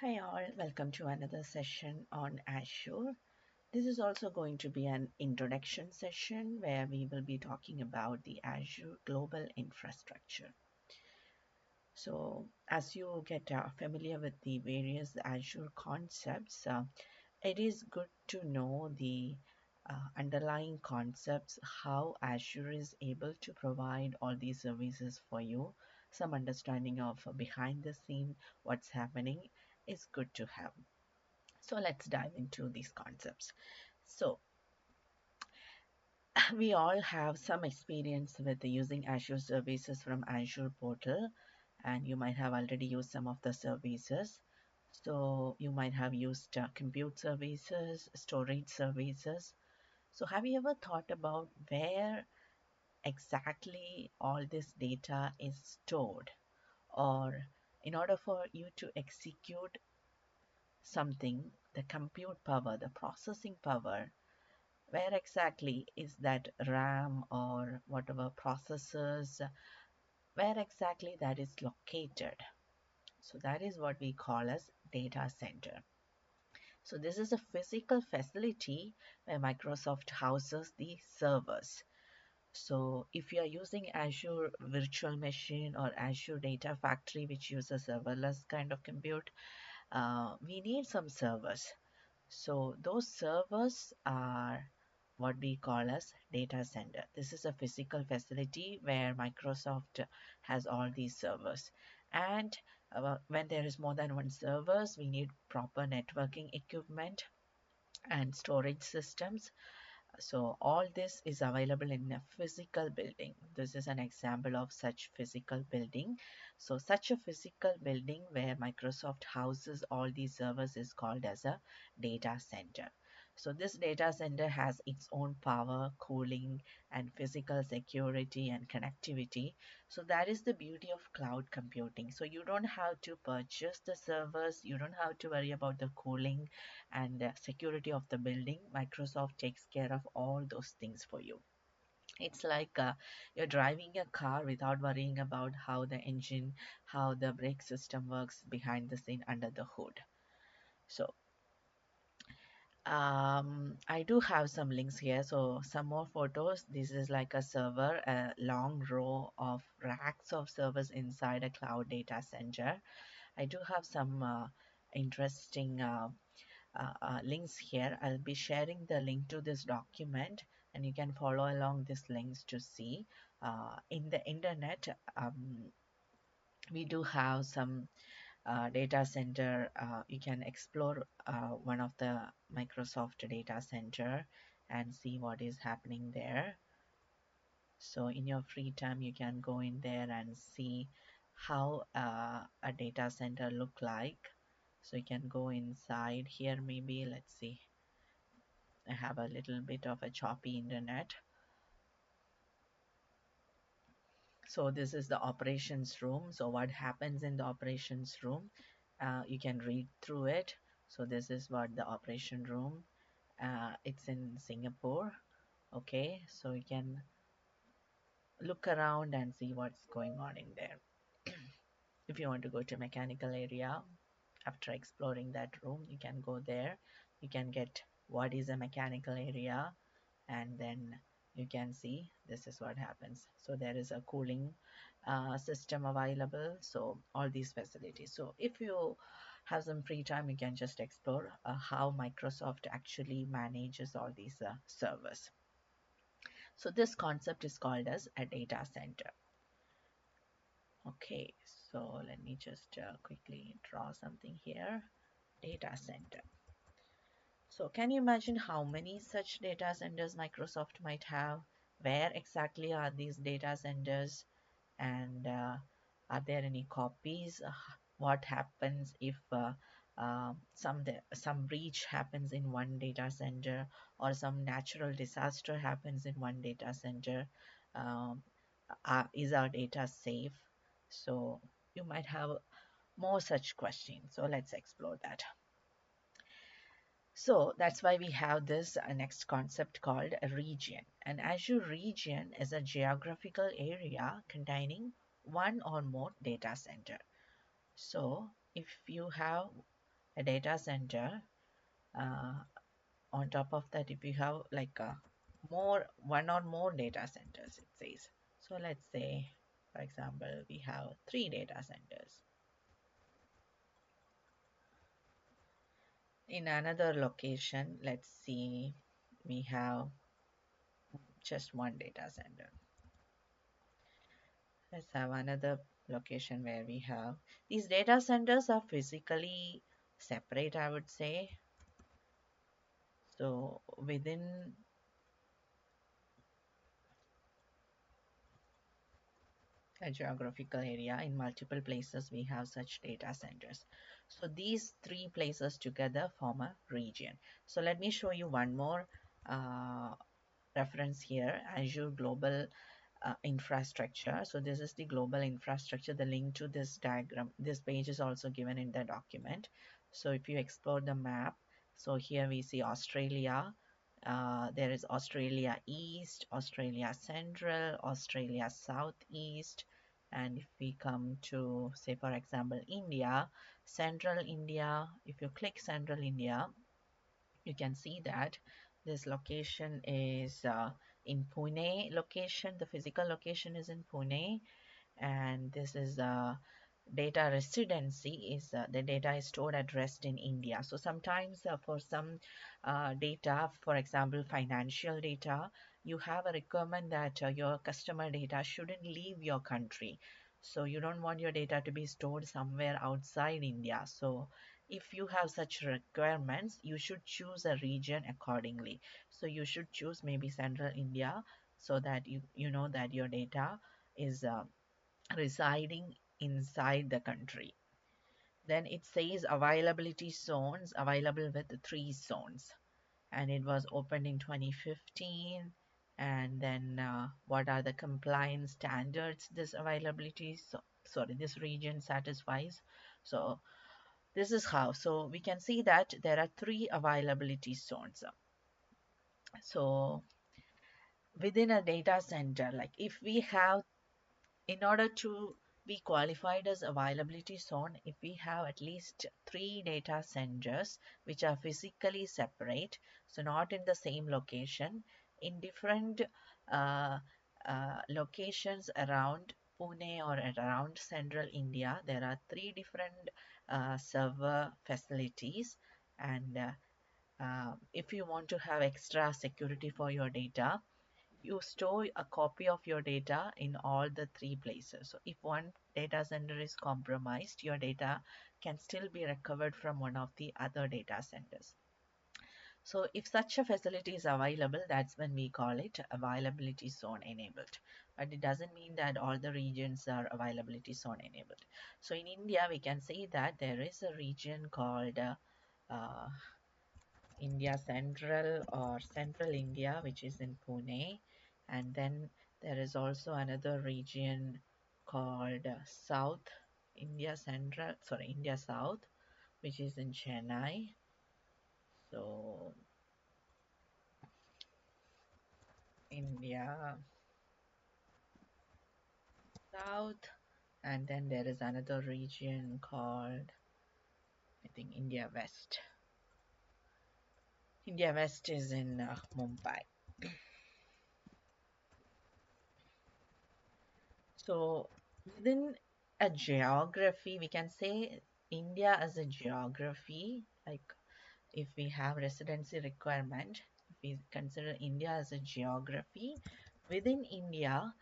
Hi all, welcome to another session on Azure. This is also going to be an introduction session where we will be talking about the Azure global infrastructure. So as you get familiar with the various Azure concepts, it is good to know the underlying concepts, how Azure is able to provide all these services for you. Some understanding of behind the scene, what's happening is good to have. So let's dive into these concepts. So we all have some experience with using Azure services from Azure portal, and you might have already used some of the services. So you might have used compute services, storage services. So have you ever thought about where exactly all this data is stored? Or in order for you to execute something, the compute power, the processing power, where exactly is that RAM or whatever processors, where exactly that is located? So that is what we call as data center. So this is a physical facility where Microsoft houses the servers. So if you are using Azure Virtual Machine or Azure Data Factory, which uses serverless kind of compute, we need some servers. So those servers are what we call as data center. This is a physical facility where Microsoft has all these servers. And when there is more than one servers, we need proper networking equipment and storage systems. So all this is available in a physical building. This is an example of such physical building. So such a physical building where Microsoft houses all these servers is called as a data center. So this data center has its own power, cooling, and physical security and connectivity. So that is the beauty of cloud computing. So you don't have to purchase the servers, you don't have to worry about the cooling and security of the building. Microsoft takes care of all those things for you. It's like you're driving a car without worrying about how the engine, how the brake system works behind the scene under the hood. So I do have some links here. So some more photos. This is like a server, a long row of racks of servers inside a cloud data center. I do have some interesting links here. I'll be sharing the link to this document and you can follow along these links to see. In the internet, we do have some data center. You can explore one of the Microsoft data center and see what is happening there. So in your free time, you can go in there and see how a data center look like. So you can go inside here, maybe let's see. I have a little bit of a choppy internet. So this is the operations room. So what happens in the operations room? You can read through it. So this is what the operation room. It's in Singapore. Okay, so you can look around and see what's going on in there. If you want to go to mechanical area, after exploring that room, you can go there. You can get what is a mechanical area, and then you can see this is what happens. So there is a cooling system available. So all these facilities. So if you have some free time, you can just explore how Microsoft actually manages all these servers. So this concept is called as a data center. Okay, so let me just quickly draw something here. Data center. So can you imagine how many such data centers Microsoft might have? Where exactly are these data centers? And are there any copies? What happens if some breach happens in one data center or some natural disaster happens in one data center? Um, is our data safe? So you might have more such questions. So let's explore that. So that's why we have this next concept called a region. An Azure region is a geographical area containing one or more data center. So if you have a data center, uh, on top of that, if you have like more one or more data centers, it says. So let's say, for example, we have three data centers. In another location, let's see, we have just one data center. Let's have another location where we have these data centers are physically separate, I would say. So within a geographical area, in multiple places we have such data centers. So these three places together form a region. So let me show you one more uh, reference here, Azure Global Infrastructure. So this is the global infrastructure. The link to this diagram, this page is also given in the document. So if you explore the map, so here we see Australia. There is Australia East, Australia Central, Australia Southeast. And if we come to, say, for example, India, Central India, if you click Central India, you can see that this location is in Pune location. The physical location is in Pune, and this is data residency is the data is stored at rest in India. So sometimes for some data, for example, financial data, you have a requirement that your customer data shouldn't leave your country. So you don't want your data to be stored somewhere outside India. So if you have such requirements, you should choose a region accordingly. So you should choose maybe Central India so that you know that your data is residing inside the country. Then it says availability zones, available with three zones, and it was opened in 2015. And then what are the compliance standards this availability, so, sorry, this region satisfies. So this is how. So we can see that there are three availability zones. So within a data center, like if we have, in order to be qualified as availability zone, if we have at least three data centers which are physically separate, so not in the same location, in different uh, locations around Pune or around central India, there are three different server facilities. And if you want to have extra security for your data, you store a copy of your data in all the three places. So if one data center is compromised, your data can still be recovered from one of the other data centers. So if such a facility is available, that's when we call it availability zone enabled. But it doesn't mean that all the regions are availability zone enabled. So in India, we can say that there is a region called uh, India Central or Central India, which is in Pune. And then there is also another region called South India Central, sorry, India South, which is in Chennai. So India South, and then there is another region called, I think, India West. India West is in Mumbai. So within a geography, we can say India as a geography, like if we have residency requirement, if we consider India as a geography, within India,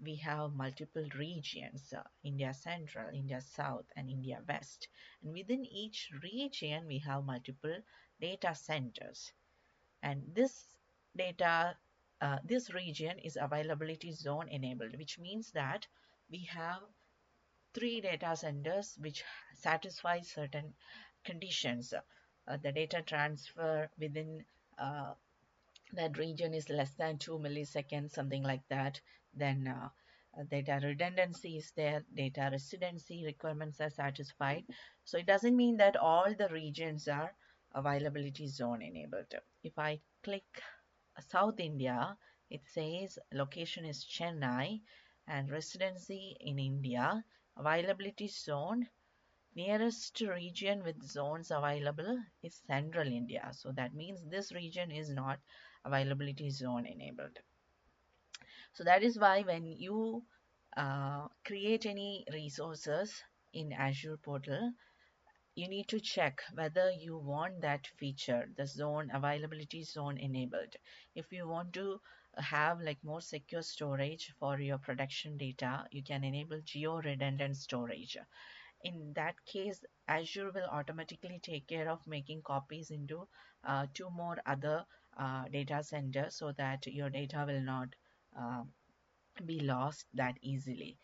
we have multiple regions, India Central, India South, and India West. And within each region, we have multiple data centers. And data, this region is availability zone enabled, which means that we have three data centers which satisfy certain conditions. The data transfer within uh, that region is less than 2 milliseconds, something like that. Then data redundancy is there, data residency requirements are satisfied. So it doesn't mean that all the regions are availability zone enabled. If I click South India, it says location is Chennai and residency in India, availability zone Nearest region with zones available is Central India. So that means this region is not availability zone enabled. So that is why when you create any resources in Azure portal, you need to check whether you want that feature, the zone availability zone enabled. If you want to have like more secure storage for your production data, you can enable geo redundant storage. In that case, Azure will automatically take care of making copies into two more other data centers so that your data will not uh, be lost that easily.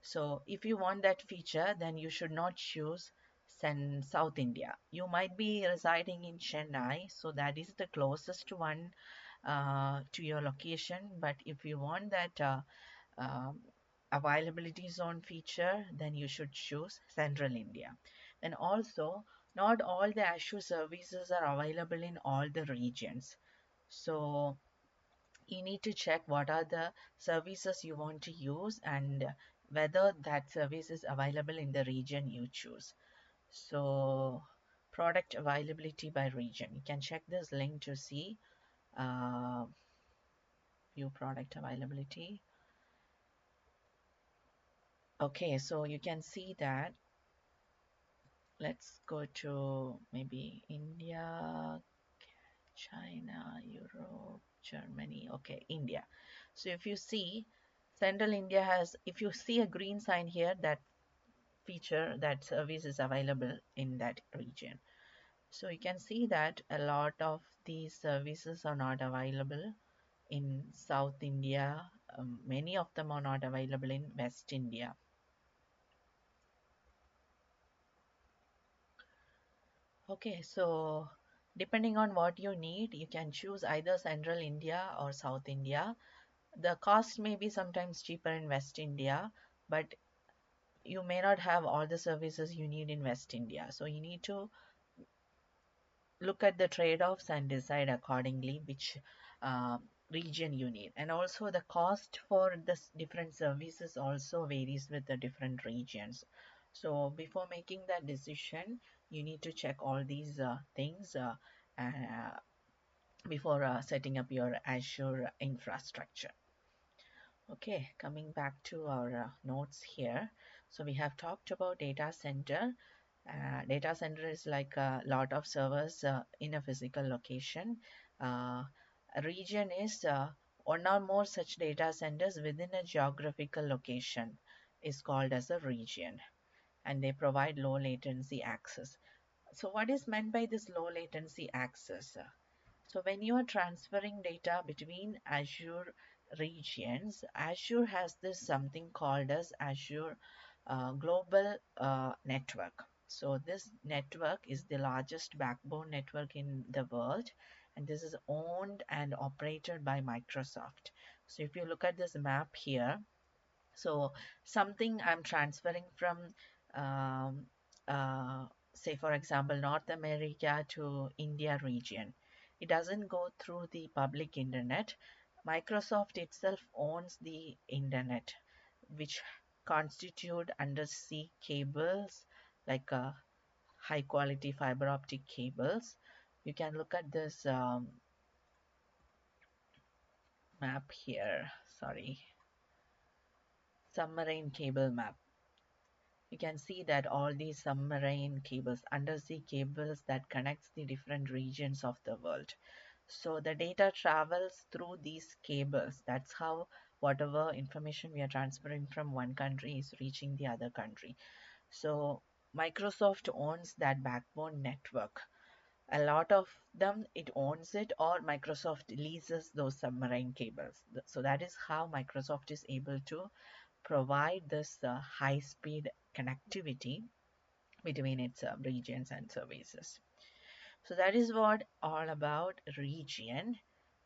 So if you want that feature, then you should not choose South India. You might be residing in Chennai, so that is the closest one to your location. But if you want that um, availability zone feature, then you should choose Central India. And also, not all the Azure services are available in all the regions. So you need to check what are the services you want to use and whether that service is available in the region you choose. So product availability by region. You can check this link to see view product availability. Okay, so you can see that. Let's go to maybe India, China, Europe, Germany. Okay, India. So if you see, Central India has, if you see a green sign here, that feature, that service is available in that region. So you can see that a lot of these services are not available in South India. Many of them are not available in West India. Okay, so depending on what you need, you can choose either Central India or South India. The cost may be sometimes cheaper in West India, but you may not have all the services you need in West India. So you need to look at the trade-offs and decide accordingly which uh, region you need. And also the cost for the different services also varies with the different regions. So before making that decision, you need to check all these things uh, before setting up your Azure infrastructure. Okay, coming back to our notes here. So we have talked about data center. Data center is like a lot of servers in a physical location. A region is one or more such data centers within a geographical location is called as a region, and they provide low latency access. So what is meant by this low latency access? So when you are transferring data between Azure regions, Azure has this something called as Azure Global Network. So this network is the largest backbone network in the world, and this is owned and operated by Microsoft. So if you look at this map here, so something I'm transferring from, um, say for example, North America to India region. It doesn't go through the public internet. Microsoft itself owns the internet, which constitute undersea cables like high quality fiber optic cables. You can look at this map here. Sorry, submarine cable map. You can see that all these submarine cables, undersea cables that connects the different regions of the world. So the data travels through these cables. That's how whatever information we are transferring from one country is reaching the other country. So Microsoft owns that backbone network. A lot of them it owns it, or Microsoft leases those submarine cables. So that is how Microsoft is able to provide this high speed connectivity between its regions and services. So that is what all about region.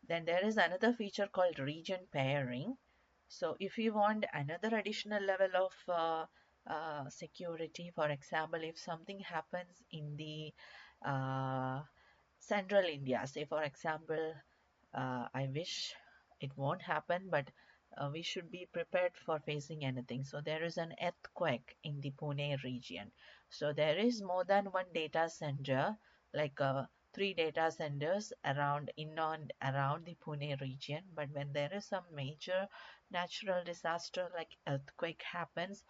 Then there is another feature called region pairing. So if you want another additional level of security, for example, if something happens in the uh, central India, say for example, I wish it won't happen, but we should be prepared for facing anything. So there is an earthquake in the Pune region. So there is more than one data center, like three data centers around in and around the Pune region. But when there is some major natural disaster like earthquake happens,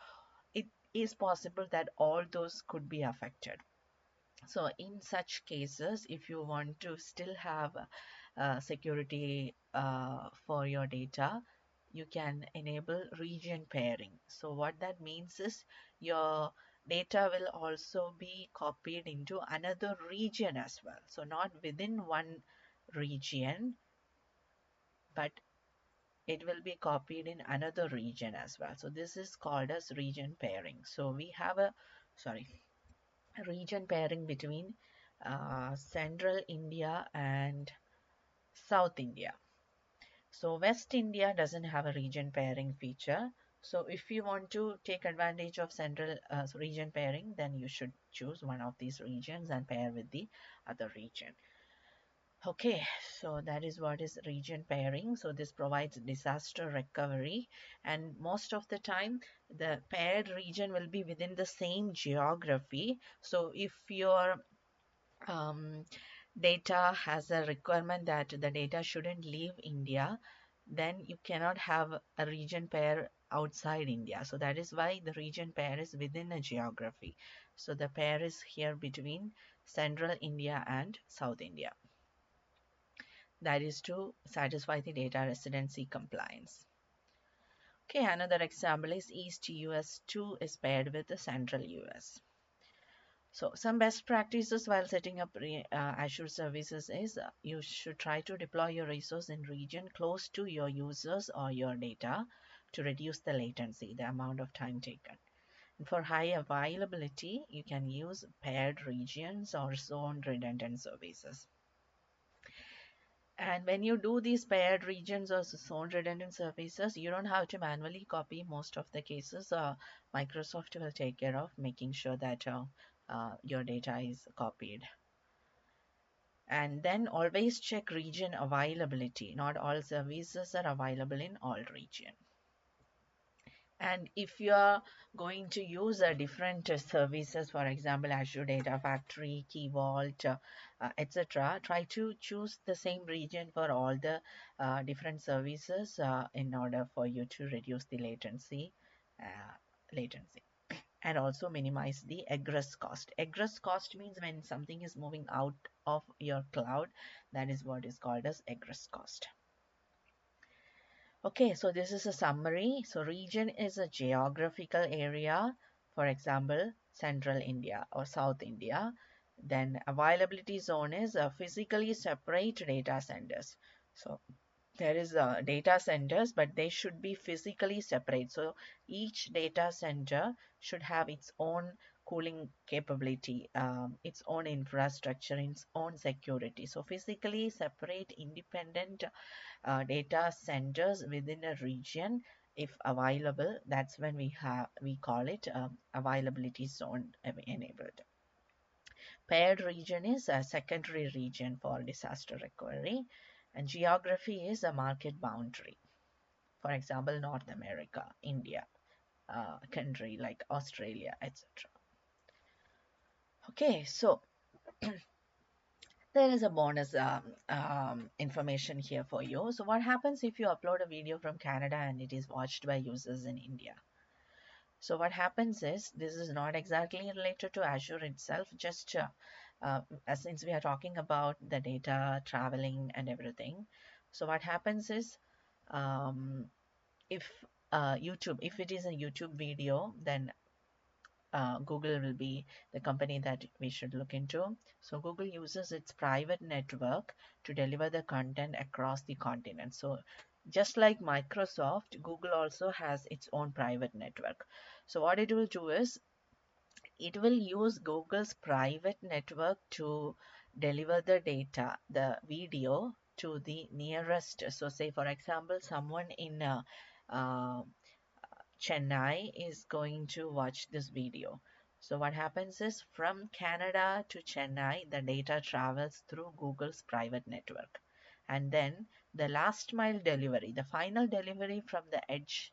it is possible that all those could be affected. So in such cases, if you want to still have security for your data, you can enable region pairing. So what that means is your data will also be copied into another region as well. So not within one region, but it will be copied in another region as well. So this is called as region pairing. So we have a, sorry, region pairing between central India and South India. So West India doesn't have a region pairing feature. So if you want to take advantage of central region pairing, then you should choose one of these regions and pair with the other region. Okay, so that is what is region pairing. So this provides disaster recovery, and most of the time the paired region will be within the same geography. So if your um, data has a requirement that the data shouldn't leave India, then you cannot have a region pair outside India. So that is why the region pair is within a geography. So the pair is here between central India and South India. That is to satisfy the data residency compliance. Okay, another example is East US 2 is paired with the Central US. So some best practices while setting up Azure services is you should try to deploy your resource in region close to your users or your data to reduce the latency, the amount of time taken. And for high availability, you can use paired regions or zone redundant services. And when you do these paired regions or zone redundant services, you don't have to manually copy most of the cases. Microsoft will take care of making sure that your data is copied. And then always check region availability. Not all services are available in all region. And if you are going to use different services, for example, Azure Data Factory, Key Vault, etc., try to choose the same region for all the different services in order for you to reduce the latency, and also minimize the egress cost. Egress cost means when something is moving out of your cloud, that is what is called as egress cost. Okay, so this is a summary. So region is a geographical area, for example, Central India or South India. Then availability zone is a physically separate data centers. So there is data centers, but they should be physically separate. So each data center should have its own cooling capability, its own infrastructure, its own security. So physically separate independent data centers within a region, if available, that's when we call it availability zone enabled. Paired region is a secondary region for disaster recovery, and geography is a market boundary. For example, North America, India, country like Australia, etc. Okay, so there is a bonus information here for you. So what happens if you upload a video from Canada and it is watched by users in India? So what happens is, this is not exactly related to Azure itself, just since we are talking about the data traveling and everything. So what happens is, um, if YouTube, if it is a YouTube video, then Google will be the company that we should look into. So Google uses its private network to deliver the content across the continent. So just like Microsoft, Google also has its own private network. So what it will do is, it will use Google's private network to deliver the data, the video, to the nearest. So say for example, someone in uh, Chennai is going to watch this video. So what happens is, from Canada to Chennai, the data travels through Google's private network. And then the last mile delivery, the final delivery from the edge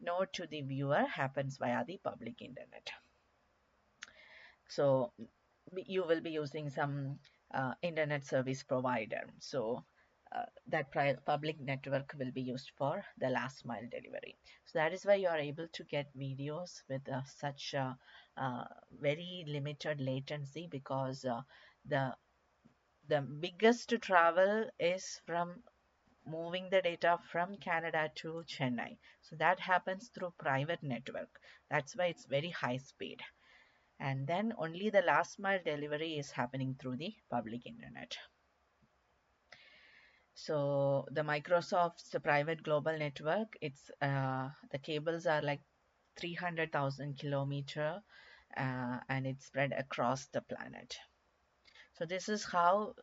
node to the viewer happens via the public internet. So you will be using some internet service provider. So that public network will be used for the last mile delivery. So that is why you are able to get videos with such very limited latency, because the the biggest travel is from moving the data from Canada to Chennai. So that happens through private network. That's why it's very high speed. And then only the last mile delivery is happening through the public internet. So the Microsoft's private global network, it's the cables are like 300,000 kilometer, and it's spread across the planet. So this is how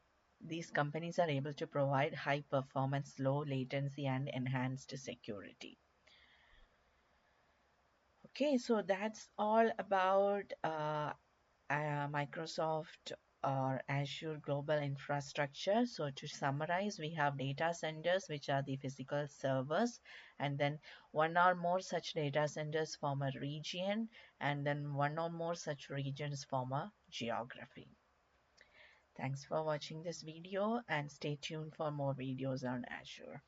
these companies are able to provide high performance, low latency, and enhanced security. Okay, so that's all about Microsoft or Azure Global Infrastructure. So to summarize, we have data centers, which are the physical servers, and then one or more such data centers form a region, and then one or more such regions form a geography. Thanks for watching this video, and stay tuned for more videos on Azure.